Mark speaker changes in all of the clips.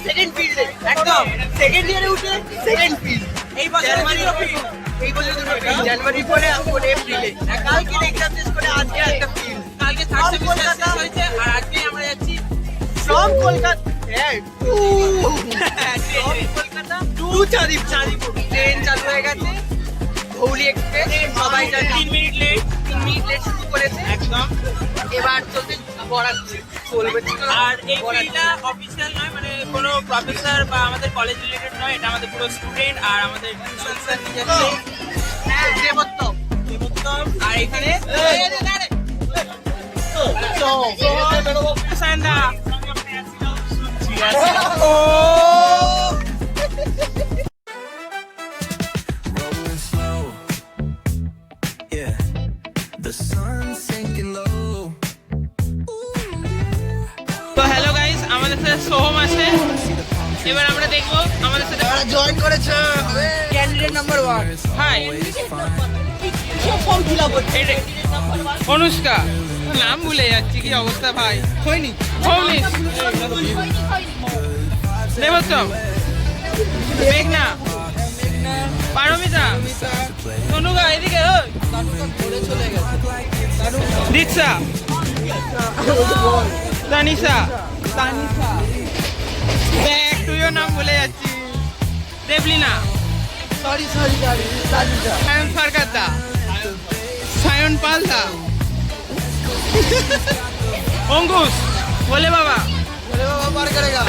Speaker 1: Second ফিল্ডে একদম second ইয়ারে উঠে সেকেন্ড ফিল্ড এই বছর জানুয়ারি পরে এপ্রিলে কালকে এক্সাম শেষ করে আজকে একটা ফিল্ড
Speaker 2: কালকে থার্ড সেমিস্টার শেষ হয়েছে আর আজকে আমরা যাচ্ছি
Speaker 1: from Kolkata Kolkata to Chandipur train চালু হয়ে গেছে ধৌলি এক্সপ্রেস সবাই জানে
Speaker 2: 3 মিনিট লেট
Speaker 1: শুরু করেছে
Speaker 2: একদম।
Speaker 1: এবার চলছে পড়াচ্ছে চলবে
Speaker 2: আর এই ফিল্ডটা অফিসিয়াল নয়, মানে কোনো প্রফেসর বা আমাদের কলেজ রিলেটেড নয়, এটা আমাদের পুরো স্টুডেন্ট আর আমাদের টিউশন স্যার নিয়ে যাচ্ছে
Speaker 1: দেবত্তম
Speaker 2: আর এখানে সান্দা
Speaker 3: Rolling slow, yeah. The sun's sinking low.
Speaker 2: তো হ্যালো গাইস, আমাদের সাথে সোহম আছে। এবার আমরা দেখবো আমাদের সাথে
Speaker 1: জয়েন করেছে candidate number 1
Speaker 2: hi
Speaker 1: form fill up হচ্ছে
Speaker 2: অনুষ্কা, নাম ভুলে যাচ্ছি, কি অবস্থা ভাই?
Speaker 1: হয়নি
Speaker 2: ভৌমিক, দেবোত্তম, মেঘনা, পারমিতা, তনুকা, এদিকে ওই দীক্ষা, তানিশা, দেখ তুইও নাম ভুলে যাচ্ছি, দেবলিনা,
Speaker 1: সরি
Speaker 2: সায়ন সরকারদা, সায়ন পালদা, অঙ্কুশ, বলে বাবা,
Speaker 1: বার করেগা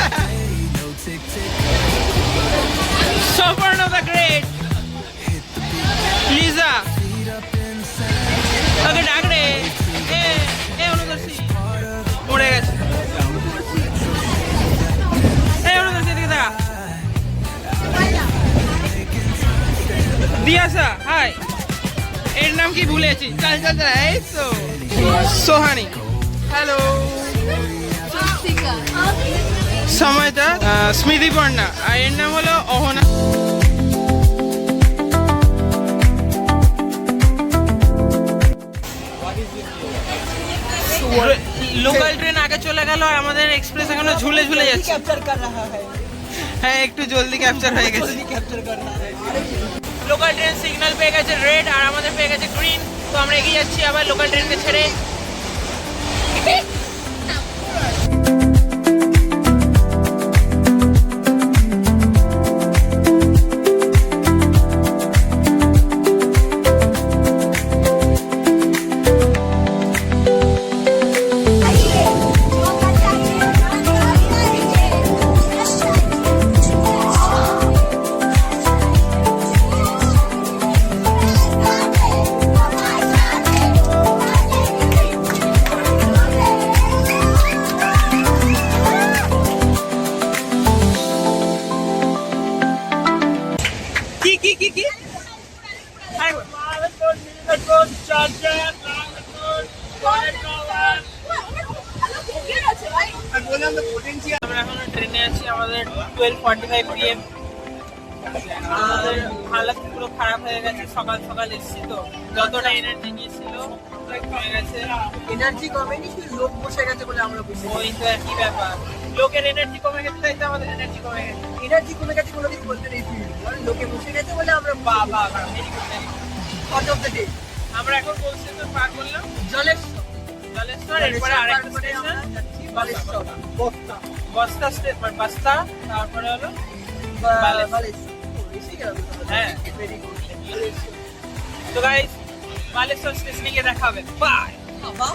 Speaker 2: Sovereign of the Great, Lisa, ওকে ডাক রে, অনুদর্শী, উড়ে গেছে, অনুদর্শী এদিকে দেখা, দিয়াসা, হাই, এর নাম কি ভুলেছি, চল এই তো, সোহানি, হ্যালো, সময়টা স্মৃতিপর্ণা, আর এর নাম হলো অহনা। লোকাল ট্রেন আগে চলে গেল আর আমাদের এক্সপ্রেস এখনো ঝুলে যাচ্ছে।
Speaker 1: कैप्चर कर रहा है
Speaker 2: হ্যাঁ, একটু জলদি ক্যাপচার হয়ে গেছে।
Speaker 1: कैप्चर कर रहा है
Speaker 2: লোকাল ট্রেন সিগন্যাল পেয়ে গেছে রেড আর আমাদের পেয়ে গেছে গ্রিন, তো আমরা এগিয়ে যাচ্ছি আবার লোকাল ট্রেনকে ছেড়ে। কি আমরা এখন ট্রেনে আছি, আমাদের 12:45 PM। আমাদের হালাত পুরো খারাপ হয়ে গেছে, সকাল সকাল এসেছি তো, যতটা এনার্জি নিয়েছিল হয়ে গেছে।
Speaker 1: এনার্জি কমেনি কি লোক বসে গেছে বলে আমরা বুঝি
Speaker 2: ওই তো একই ব্যাপার, লোকের এনার্জি কমে গেছে তাই তো আমাদের এনার্জি কমে গেছে।
Speaker 1: এনার্জি কমে গেছে কোনো কিছু বলতে নেই ফিল্ড লোকে বসে গেছে বলে আমরা
Speaker 2: বাবা ভেরি গুড।
Speaker 1: কত অফ দ্য ডে
Speaker 2: আমরা এখন বলছি তো পার করলাম
Speaker 1: জলেশ্বর
Speaker 2: জলেশ্বর, এরপরে আরেকটা স্টেশন
Speaker 1: বালেশ্বর বস্তা
Speaker 2: বস্তা স্টেশন, বস্তা, তারপরে হলো
Speaker 1: বালেশ্বর এসে গেল
Speaker 2: হ্যাঁ
Speaker 1: ভেরি গুড
Speaker 2: তো গাইস, বালেশ্বর স্টেশনে গিয়ে দেখা হবে, বাই।
Speaker 1: বাবা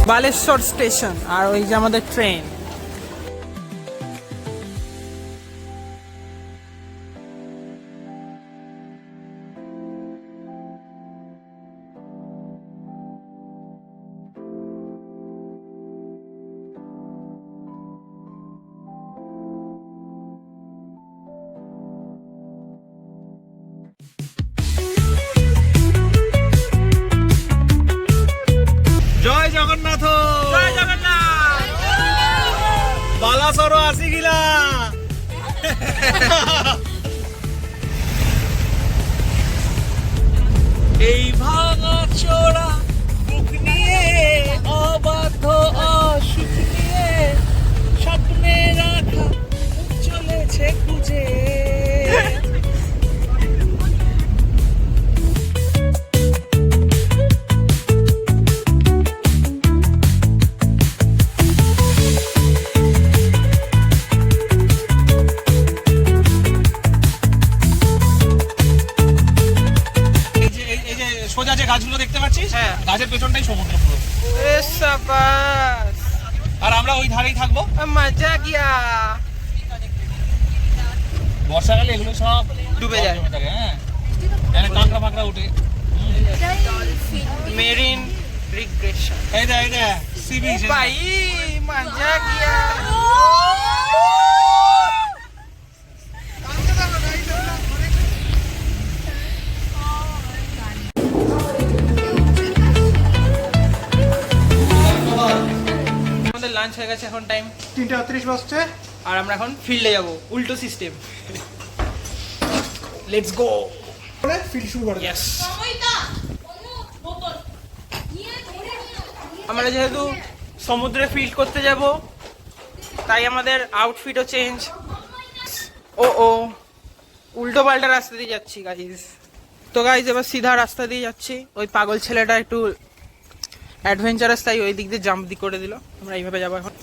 Speaker 2: বালেশ্বর স্টেশন আর ওই যে আমাদের ট্রেন।
Speaker 4: জয় জগন্নাথ।
Speaker 2: জয় জগন্নাথ। এই ভাঙা চোরা বুক নিয়ে অবাধ্য অসুখ নিয়ে স্বপ্নে রাখা চলেছে খুঁজে।
Speaker 4: সোজা যে গাছগুলো দেখতে পাচ্ছিস,
Speaker 2: হ্যাঁ,
Speaker 4: গাছের পেছনটাই সমুদ্র পুরো।
Speaker 2: এ সাবাস,
Speaker 4: আর আমরা ওই ধারেই থাকবো।
Speaker 2: মজা গিয়া।
Speaker 4: বর্ষাকালে এগুলো সব
Speaker 2: ডুবে যায়।
Speaker 4: হ্যাঁ, এখানে কাঁকড়া ফাঁকড়া উঠে।
Speaker 2: Marine recreation.
Speaker 4: এই দে সি বিচ।
Speaker 2: ভাই মজা গিয়া। আমাদের লাঞ্চ হয়ে গেছে, এখন টাইম
Speaker 5: 3:38 বাজছে।
Speaker 2: আর আমরা এখন ফিল্ডে যাব, উল্টো সিস্টেম। Let's go.
Speaker 5: ফিল্ড শুরু করে
Speaker 2: ইয়েস। আমরা যেহেতু সমুদ্রে ফিল্ড করতে যাব, তাই আমাদের আউটফিটও চেঞ্জ। ও উল্টো পাল্টা রাস্তা দিয়ে যাচ্ছি গাইজ। তো গাইজ এবার সিধা রাস্তা দিয়ে যাচ্ছি। ওই পাগল ছেলেটা একটু অ্যাডভেঞ্চারাস, তাই ওই দিক দিয়ে জাম্প করে দিল। আমরা এইভাবে যাবো এখন।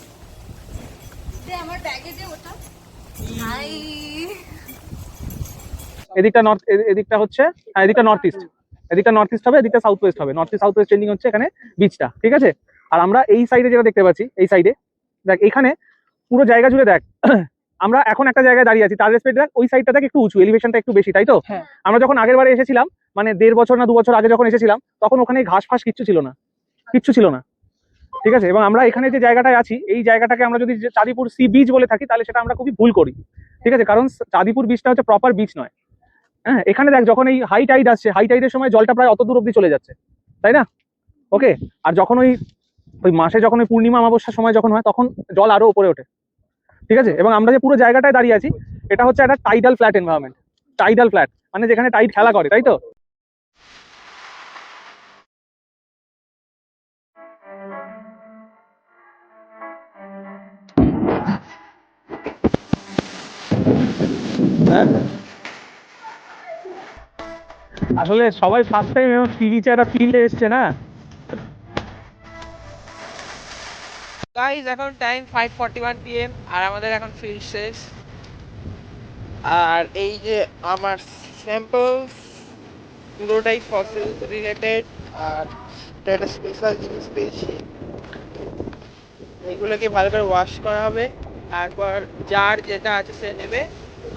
Speaker 6: আমার ব্যাগে দে ওটা। হাই।
Speaker 5: এদিকটা নর্থ, এদিকটা হচ্ছে এদিকটা নর্থ ইস্ট, এদিকটা নর্থ ইস্ট হবে, এদিকটা সাউথ ওয়েস্ট হবে। North east south West changing হচ্ছে এখানে বিচটা, ঠিক আছে? আর আমরা এই সাইডে যেটা দেখতে পাচ্ছি, এই সাইডে দেখ, এখানে পুরো জায়গা জুড়ে দেখ আমরা এখন একটা জায়গায় দাঁড়িয়ে আছি, তার রেসপেক্ট দেখ ওই সাইডটা দেখ একটু উঁচু, এলিভেশনটা একটু বেশি, তাই তো?
Speaker 2: হ্যাঁ।
Speaker 5: আমরা যখন আগের বারে এসেছিলাম, মানে 1.5 বছর না 2 বছর আগে যখন এসেছিলাম, তখন ওখানে ঘাস ফাঁস কিচ্ছু ছিল না, ঠিক আছে? এবং আমরা এখানে যে জায়গাটায় আছি, এই জায়গাটাকে আমরা যদি চাঁদিপুর সি বিচ বলে থাকি, তাহলে সেটা আমরা খুবই ভুল করি, ঠিক আছে? কারণ চাঁদিপুর বিচটা হচ্ছে প্রপার বিচ নয়। হ্যাঁ, এখানে দেখ যখন এই হাই টাইড আসছে, হাই টাইডের সময় জলটা প্রায় অত দূর অব্দি চলে যাচ্ছে, তাই না? ওকে, আর যখন ওই মাসে যখন ওই পূর্ণিমা অমাবস্যার সময় যখন হয়, তখন জল আরো উপরে ওঠে, ঠিক আছে? এবং আমরা যে পুরো জায়গাটায় দাঁড়িয়ে আছি, এটা হচ্ছে একটা tidal flat environment. Tidal flat মানে যেখানে টাইড খেলা করে, তাই তো? আসলে সবাই ফার্স্ট টাইম এবং সি বিচে একটা ফিল্ডে এসছে না।
Speaker 2: গাইজ এখন টাইম 5:41 PM, আর আমাদের এখন ফিল্ড শেষ। আর এই যে আমার স্যাম্পল পুরোটাই ফসিল রিলেটেড, আর একটা স্পেশাল জিনিস পেয়েছি। এগুলোকে ভালো করে ওয়াশ করা হবে, তারপর যার যেটা আছে সে নেবে,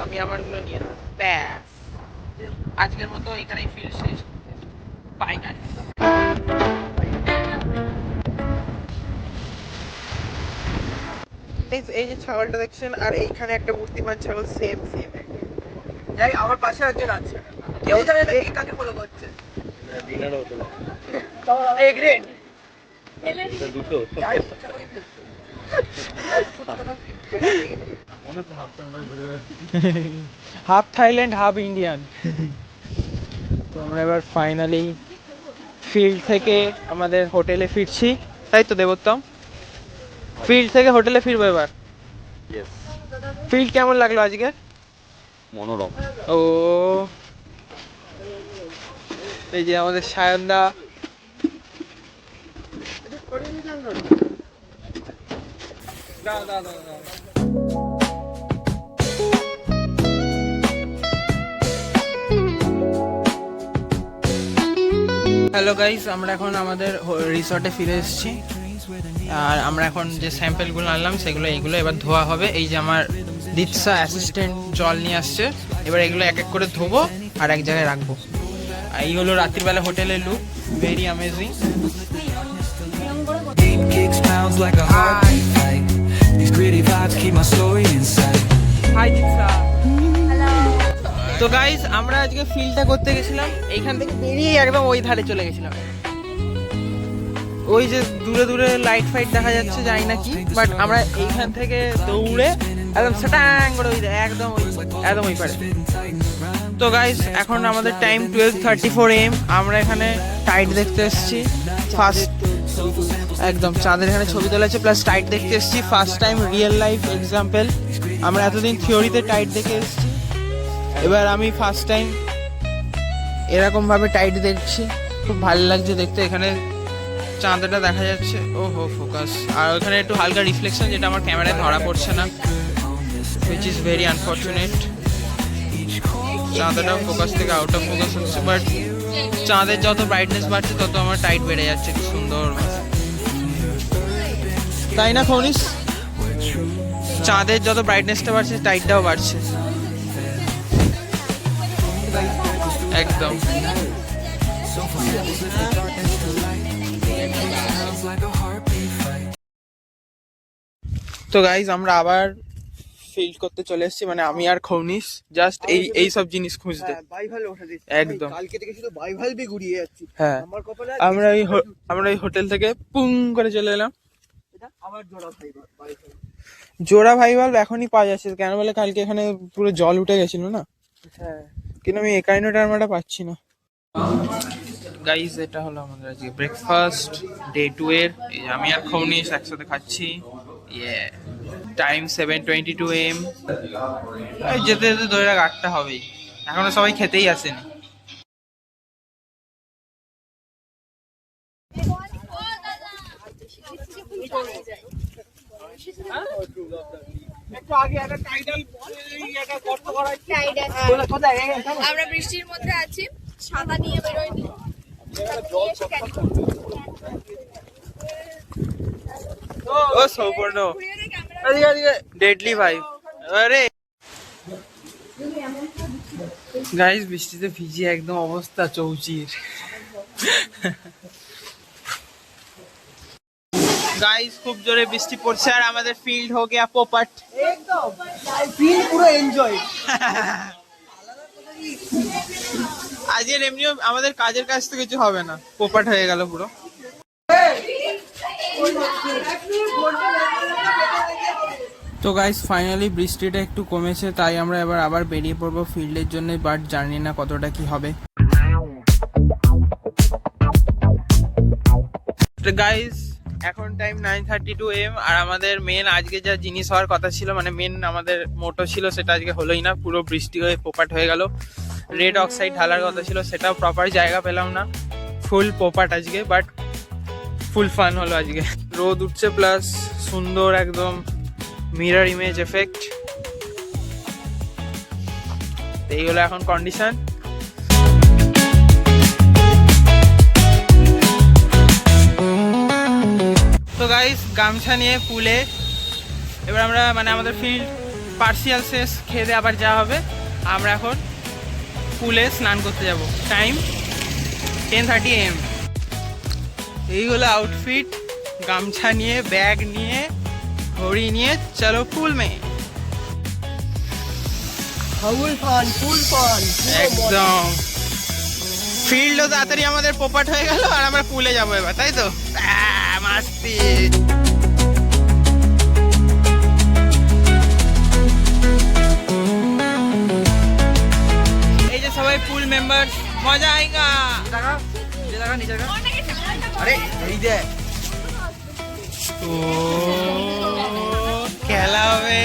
Speaker 2: আমি আমারগুলো নিয়ে নেবো। ব্যাস, আজকের মতো এখানেই ফিল্ড শেষ। Bye guys. এই যে ছাগলটা দেখছেন, আর এইখানে একটা মূর্তিমান ছাগল, সেম যাই আমার পাশে একজন আছে, কেউ জানে না কাকে ফলো করছে। Half Thailand half Indian. তো আমরা এবার ফাইনালি ফিল্ড থেকে আমাদের হোটেলে ফিরছি, তাই তো দেবোত্তম? ফিল্ড থেকে হোটেলে ফিরবো এবার। ফিল্ড কেমন লাগলো আজকে?
Speaker 4: মনোরম।
Speaker 2: ও এই যে আমাদের সায়নদা, হ্যালো গাইস, আমরা এখন আমাদের রিসর্টে ফিরে এসেছি। আর আমরা এখন যে স্যাম্পেলগুলো আনলাম সেগুলো এইগুলো এবার ধোয়া হবে। এই যে আমার দিৎসা অ্যাসিস্ট্যান্ট জল নিয়ে আসছে, এবার এগুলো এক এক করে ধোবো আর এক জায়গায় রাখবো। আর এই হলো রাত্রিবেলা হোটেলের look, very amazing.
Speaker 3: Beat kicks pounds like a heartbeat fight. These gritty vibes keep my story inside.
Speaker 2: Hi দিৎসা।
Speaker 6: হ্যালো।
Speaker 2: তো গাইস আমরা আজকে ফিল্ডটা করতে গেছিলাম, এইখান থেকে বেরিয়ে একদম ওই ধারে চলে গেছিলাম। ওই যে দূরে দূরে লাইট ফাইট দেখা যাচ্ছে, জানি না কি, বাট আমরা এইখান থেকে দৌড়ে একদম স্টাং করে একদম ওই পারে। তো গাইস এখন আমাদের টাইম 12:34 AM। আমরা এখানে টাইড দেখতে এসেছি ফার্স্ট, একদম চাঁদের এখানে ছবি তোলা আছে প্লাস টাইড দেখতে এসেছি first time real life example. আমরা এতদিন থিওরিতে টাইড দেখে এসেছি, এবার আমি ফার্স্ট টাইম এরকম ভাবে টাইড দেখছি, খুব ভালো লাগছে দেখতে। এখানে চাঁদটা দেখা যাচ্ছে, ও হো ফোকাস, আর ওখানে একটু হালকা রিফ্লেকশন যেটা আমার ক্যামেরায় ধরা পড়ছে না, which is very unfortunate। চাঁদটা ফোকাস থেকে আউট অফ ফোকাস হচ্ছে, বাট চাঁদের যত ব্রাইটনেস বাড়ছে তত আমার টাইট বেড়ে যাচ্ছে কি সুন্দর, তাই না খনিস? চাঁদের যত ব্রাইটনেসটা বাড়ছে টাইটটাও বাড়ছে একদম। তো গাইজ আমরা আবার ফিল্ড করতে চলে এসেছি, মানে আমি আর খৌনিস জাস্ট এই সব জিনিস খুঁজতে। একদম
Speaker 1: কালকে থেকে শুধু বাইভালভই ঘুরিয়ে যাচ্ছি।
Speaker 2: হ্যাঁ,
Speaker 1: আমার কপালে
Speaker 2: আমরা এই হোটেল থেকে পুং করে চলে এলাম।
Speaker 1: আবার
Speaker 2: জোড়া ভাই ভাল্ব এখনই পাওয়া যাচ্ছে, কেন বলে কালকে এখানে পুরো জল উঠে গেছিল না,
Speaker 1: হ্যাঁ,
Speaker 2: কিন্তু আমি একাইনো টার্মাটা পাচ্ছি না। গাইজ এটা হলো আমাদের আজকে ব্রেকফাস্ট ডে 2 এর। আমি আর খৌনিস একসাথে খাচ্ছি। Time 7:22 AM। যেতে যেতে ধরে রাখ 8টা হবেই, এখনো সবাই খেতেই আসেনি।
Speaker 6: আমরা বৃষ্টির মধ্যে আছি, ছাতা নিয়ে বেরোয়নি।
Speaker 2: ও সৌপর্ণ ডেডলি ভাই, আরে গাইস বৃষ্টিতে ভিজে একদম অবস্থা চৌচির। গাইস খুব জোরে বৃষ্টি পড়ছে আর আমাদের ফিল্ড হয়ে গিয়া পোপট,
Speaker 1: একদম ফিল পুরো এনজয়।
Speaker 2: আজকের এমনিও আমাদের কাজের কাজ তো কিছু হবে না, পোপট হয়ে গেল পুরো। তো গাইস ফাইনালি বৃষ্টিটা একটু কমেছে, তাই আমরা এবার আবার বেরিয়ে পড়বো ফিল্ডের জন্য, বাট জানি না কতটা কি হবে। গাইস এখন টাইম 9:32 AM আর আমাদের মেন আজকে যা জিনিস হওয়ার কথা ছিল, মানে মেন আমাদের মোটো ছিল, সেটা আজকে হলোই না, পুরো বৃষ্টি হয়ে পোপাট হয়ে গেল। রেড অক্সাইড ঢালার কথা ছিল, সেটাও প্রপার জায়গা পেলাম না, ফুল পোপাট আজকে, বাট ফুল ফান হলো আজকে। রোদ উঠছে প্লাস সুন্দর একদম মিরর ইমেজ এফেক্ট, এই হলো এখন কন্ডিশন। তো গাইস গামছা নিয়ে পুলে এবার আমরা, মানে আমাদের ফিল্ড পার্সিয়াল শেষ, খেয়ে আবার যাওয়া হবে। আমরা এখন পুলে স্নান করতে যাব। Time 10:30 AM। এই হলো আউটফিট, গামছা নিয়ে, ব্যাগ নিয়ে, ঘড়ি নিয়ে, চলো পুল মে।
Speaker 1: ফুল ফান
Speaker 2: একদম ফিল্ডও তাড়াতাড়ি আমাদের পোপাট হয়ে গেল আর আমরা পুলে যাবো এবার, তাই তো মাস্তি। এই যে সবাই পুল মেম্বার, মজা আয়েগা।
Speaker 1: আরে এই যে
Speaker 2: ও খেলা হবে।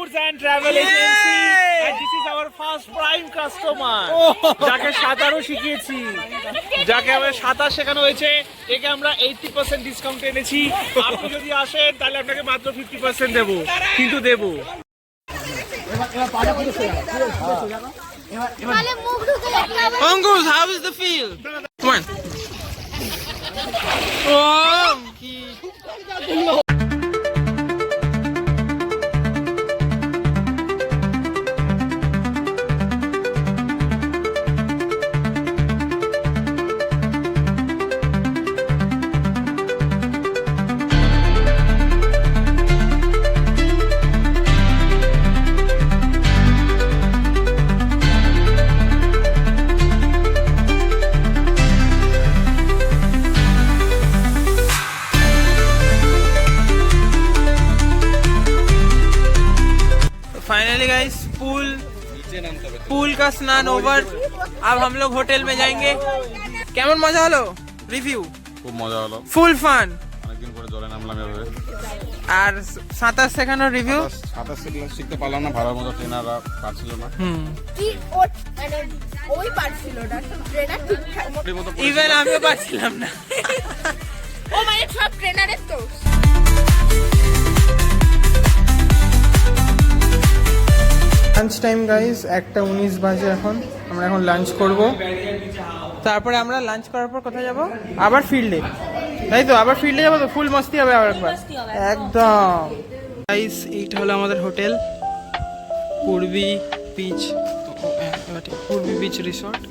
Speaker 5: Tours and travel agency and this is our first prime customer, যাকে সাঁতারও শিখিয়েছি, যাকে আমরা সাঁতার শেখানো হয়েছে। একে আমরা 80% ডিসকাউন্ট এনেছি। আপনি যদি আসেন তাহলে আপনাকে মাত্র 50% দেবো, কিন্তু দেবো।
Speaker 6: তাহলে মুখ ঢুকে দেখতে হবে।
Speaker 2: Angus, how is the feel? Come on. Oh, finally guys pool का स्नान ओवर। अब हम लोग होटल में जाएंगे। কেমন মজা হলো? রিভিউ?
Speaker 7: খুব মজা হলো,
Speaker 2: ফুল ফান।
Speaker 7: অনেকদিন পরে জলে নামলাম এভাবে।
Speaker 2: আর সাঁতার শেখানোর রিভিউ?
Speaker 7: সাঁতার শিখতে পারলাম না, ভালো মতো ট্রেনাররা পারছিল না।
Speaker 6: কি মানে ওই পারছিল না, ট্রেনার ঠিকঠাক মতো।
Speaker 2: ইভেন আমিও পারছিলাম না।
Speaker 6: ও মানে সব ট্রেনারের তো।
Speaker 2: লাঞ্চ টাইম গাইস, 1:19 বাজে এখন। আমরা এখন লাঞ্চ করব, তারপরে আমরা লাঞ্চ করার পর কোথায় যাব? আবার ফিল্ডে, তাই তো? আবার ফিল্ডে যাবো তো, ফুল মস্তি হবে আবার একবার, একদম। গাইস এইটা হলো আমাদের হোটেল, পূর্বী বিচ, পূর্বী বিচ রিসর্ট।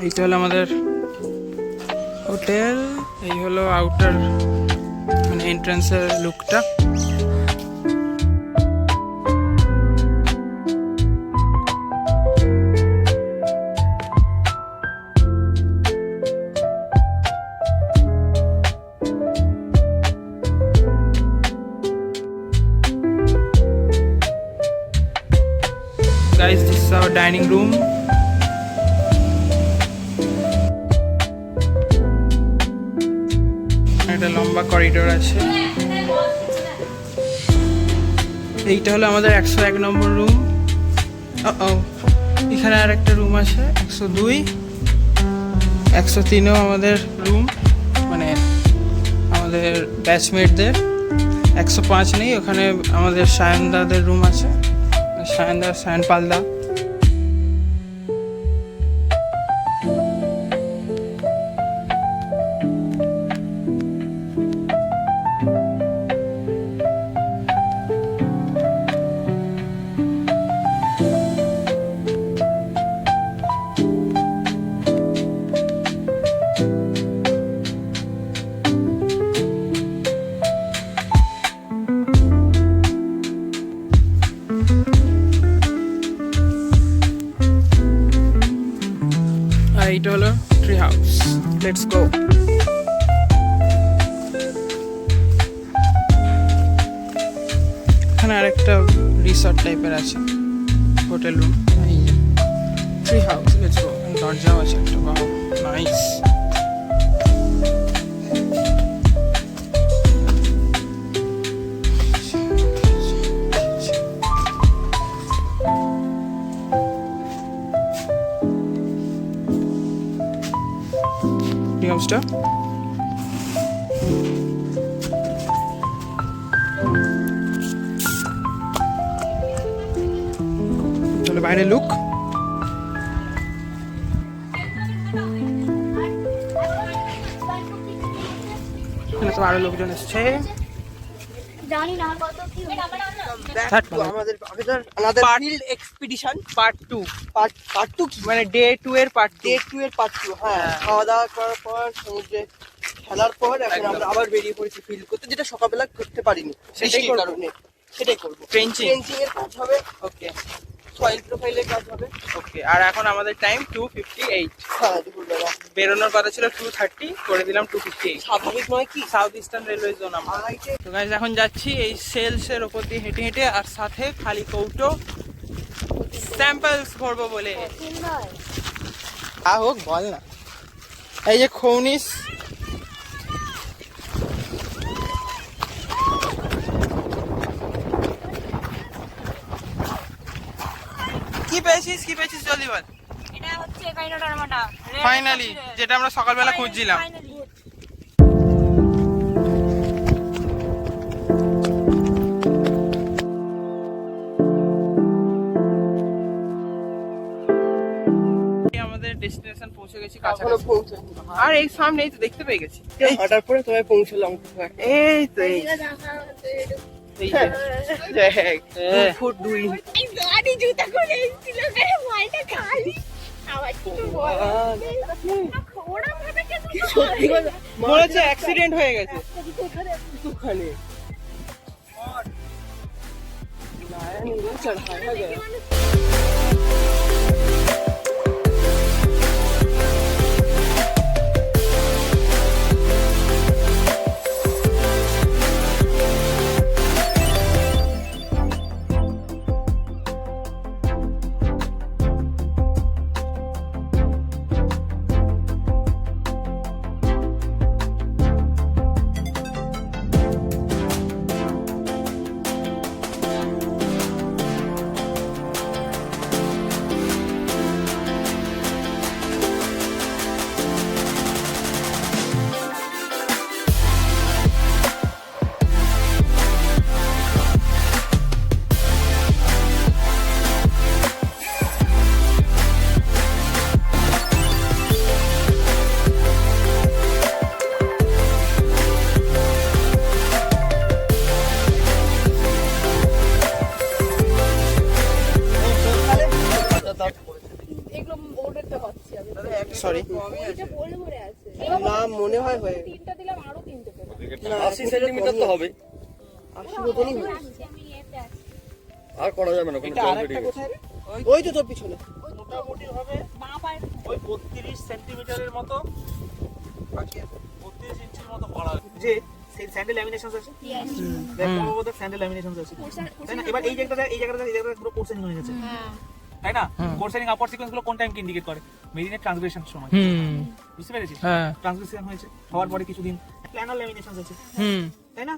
Speaker 2: এইটা হলো আমাদের হোটেল, এই হলো আউটার মানে এন্ট্রান্সের লুকটা। Guys, this is our dining room. একটা লম্বা করিডোর আছে। এইটা হলো আমাদের 101 নম্বর রুম। এখানে আর একটা রুম আছে 102, 103ও আমাদের রুম, মানে আমাদের ব্যাচমেটদের। 105 নেই, ওখানে আমাদের সায়নদাদের রুম আছে, সায়নদা, সায়ন পালদা। এইটা হলো ট্রি হাউস। Let's go. এখানে আরেকটা রিসর্ট টাইপের আছে, হোটেল রুম। এই যে ট্রি হাউস, লেটস গো। দরজাও আছে একটা, বাহ নাইস। ট্রি হাউসটা চলো বাইরে লুক। এখানে তো আরো লোকজন এসছে।
Speaker 6: জানি না কত কি
Speaker 1: আমাদের ফিল্ড এক্সপিডিশন
Speaker 2: পার্ট 2
Speaker 1: পার্ট 2 কি
Speaker 2: মানে ডে 2 এর পার্ট 2।
Speaker 1: ডে 2 এর পার্ট 2। হ্যাঁ, খাওয়া দাওয়া করার পর সমুদ্রে খেলার পর এখন আমরা আবার বেরিয়ে পড়েছি ফিল্ড করতে, যেটা সকালবেলা করতে পারিনি সেটাই কারণে। সেটাই করবো,
Speaker 2: ট্রেঞ্চিং
Speaker 1: এর কাজ হবে,
Speaker 2: ওকে
Speaker 1: সয়েল প্রোফাইলের কাজ হবে।
Speaker 2: ওকে। আর এখন আমাদের টাইম 2:58।
Speaker 1: হ্যাঁ, দুপুরবেলা
Speaker 2: বেরোনোর কথা ছিল 2:30, করে দিলাম 2:58।
Speaker 1: স্বাভাবিক নয় কি?
Speaker 2: সাউথ ইস্টার্ন রেলওয়ে জোন আমরা। তো গাইস এখন যাচ্ছি এই সেলসের ওপর দিয়ে হেঁটে হেঁটে, আর সাথে খালি কৌটো স্যাম্পলস ভরবো বলে। হোক বল না, এই যে খৌনিস, পেয়েছিস কি পেয়েছিস জলদি বল।
Speaker 6: এটা হচ্ছে কাইনোডারমাটা
Speaker 2: ফাইনালি যেটা আমরা সকালবেলা খুঁজছিলাম। আমাদের ডেস্টিনেশন পৌঁছে গেছি
Speaker 1: এখনো
Speaker 2: কাছাকাছি।
Speaker 1: পৌঁছায়নি।
Speaker 2: আর এই সামনেই তো দেখতে পেয়ে গেছি।
Speaker 1: এই হাঁটার পরে তোমায় পৌঁছলাম কোথাও একটা।
Speaker 2: এই তো এই এই যে। দেখ,
Speaker 1: 2 ফুট 2 ইঞ্চ।
Speaker 6: গাড়ি জুতা করে এসেছিল গায়ে মাইটা খালি আবার কিছু বলে ওরা ভাবে কেন
Speaker 1: সত্যি কথা
Speaker 2: মনে হচ্ছে অ্যাক্সিডেন্ট হয়ে গেছে।
Speaker 1: ওখানে लाया नहीं वो चढ़ाया गया।
Speaker 6: এগুলো ওটাতে হচ্ছে আমি
Speaker 1: সরি
Speaker 6: এটা বলে মরে আছে
Speaker 1: না মনে হয় হয়ে
Speaker 6: তিনটা দিলাম আরো তিনটে পেলাম
Speaker 1: 80 সেন্টিমিটার তো হবে 80 মতনই হবে।
Speaker 6: আমি এতে আছি
Speaker 7: আর করা যাবে না
Speaker 1: এটা আরেকটা কোথায় রে? ওই তো তোর পিছনে
Speaker 2: মোটামুটি হবে
Speaker 6: বাঁ পায়ে
Speaker 2: ওই 32 সেন্টিমিটারের মতো 32 ইঞ্চির মতো পড়া যে সেই স্যান্ডেল ল্যামিনেশনস আছে। দেখ সম্ভবত স্যান্ডেল ল্যামিনেশনস আছে তাই না? এবার এই জায়গাটা পুরো কোর্সেনিং হয়ে গেছে তাই না? কোর্সেনিং আপার সিকোয়েন্স গুলো কোন টাইম কি ইন্ডিকেট করে? মেরিনের ট্রান্সগ্রেশন সময়। বুঝতে পেরেছিস? ট্রান্সগ্রেশন হয়েছে হওয়ার পরে কিছুদিন প্ল্যানার ল্যামিনেশনস আছে তাই না?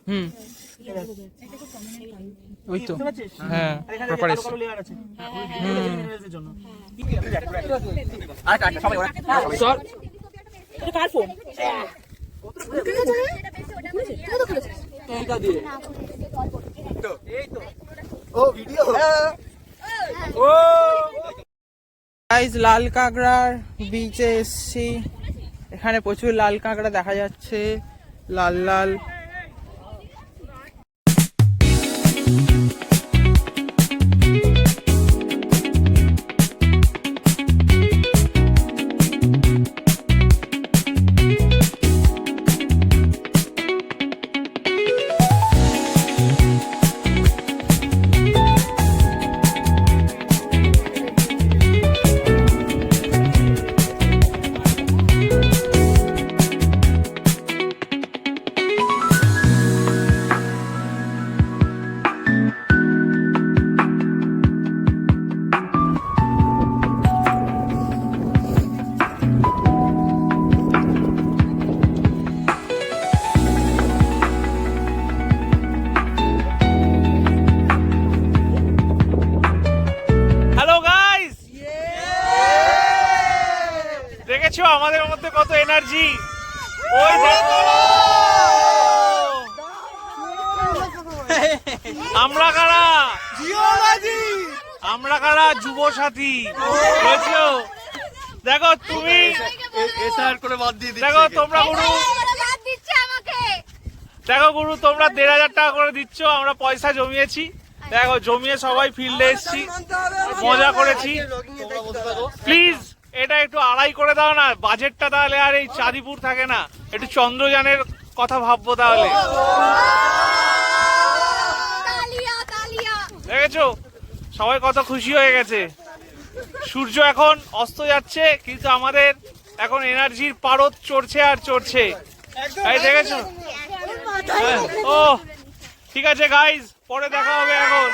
Speaker 2: ওই তো বুঝতে পারছিস? হ্যাঁ আর এখানে কালো কালো লেয়ার আছে মিনারেলসের জন্য। আরেকটা সবাই ওরা সর
Speaker 6: এটা কার ফোন
Speaker 1: এইটা দিয়ে ও ভিডিও
Speaker 2: ও গাইস লাল কাঁকড়ার বিচে এসছি। এখানে প্রচুর লাল কাঁকড়া দেখা যাচ্ছে, লাল লাল। দেখেছো আমাদের মধ্যে কত এনার্জি। ওই দেখো আমরা কারা জিওলজি, আমরা কারা যুব সাথী বুঝছো। দেখো তুমি
Speaker 7: এসআর করে বাদ দিয়ে দিচ্ছি।
Speaker 2: দেখো তোমরা গুরু
Speaker 6: বাদ দিচ্ছে আমাকে
Speaker 2: দেখো গুরু তোমরা 1500 টাকা করে দিচ্ছ, আমরা পয়সা জমিয়েছি। দেখো জমিয়ে সবাই ফিল্ডে এসেছি, মজা করেছি। প্লিজ এটা একটু আড়াই করে দাও না, বাজেটটা তাহলে আর এই চাঁদিপুর থাকে না, একটু চন্দ্রযানের কথা ভাববো তাহলে।
Speaker 6: তালিয়া তালিয়া
Speaker 2: দেখেছো সবাই কত খুশি হয়ে গেছে। সূর্য এখন অস্ত যাচ্ছে কিন্তু আমাদের এখন এনার্জির পারদ চড়ছে আর চড়ছে। এই দেখেছো? ও ঠিক আছে গাইজ, পরে দেখা হবে এখন।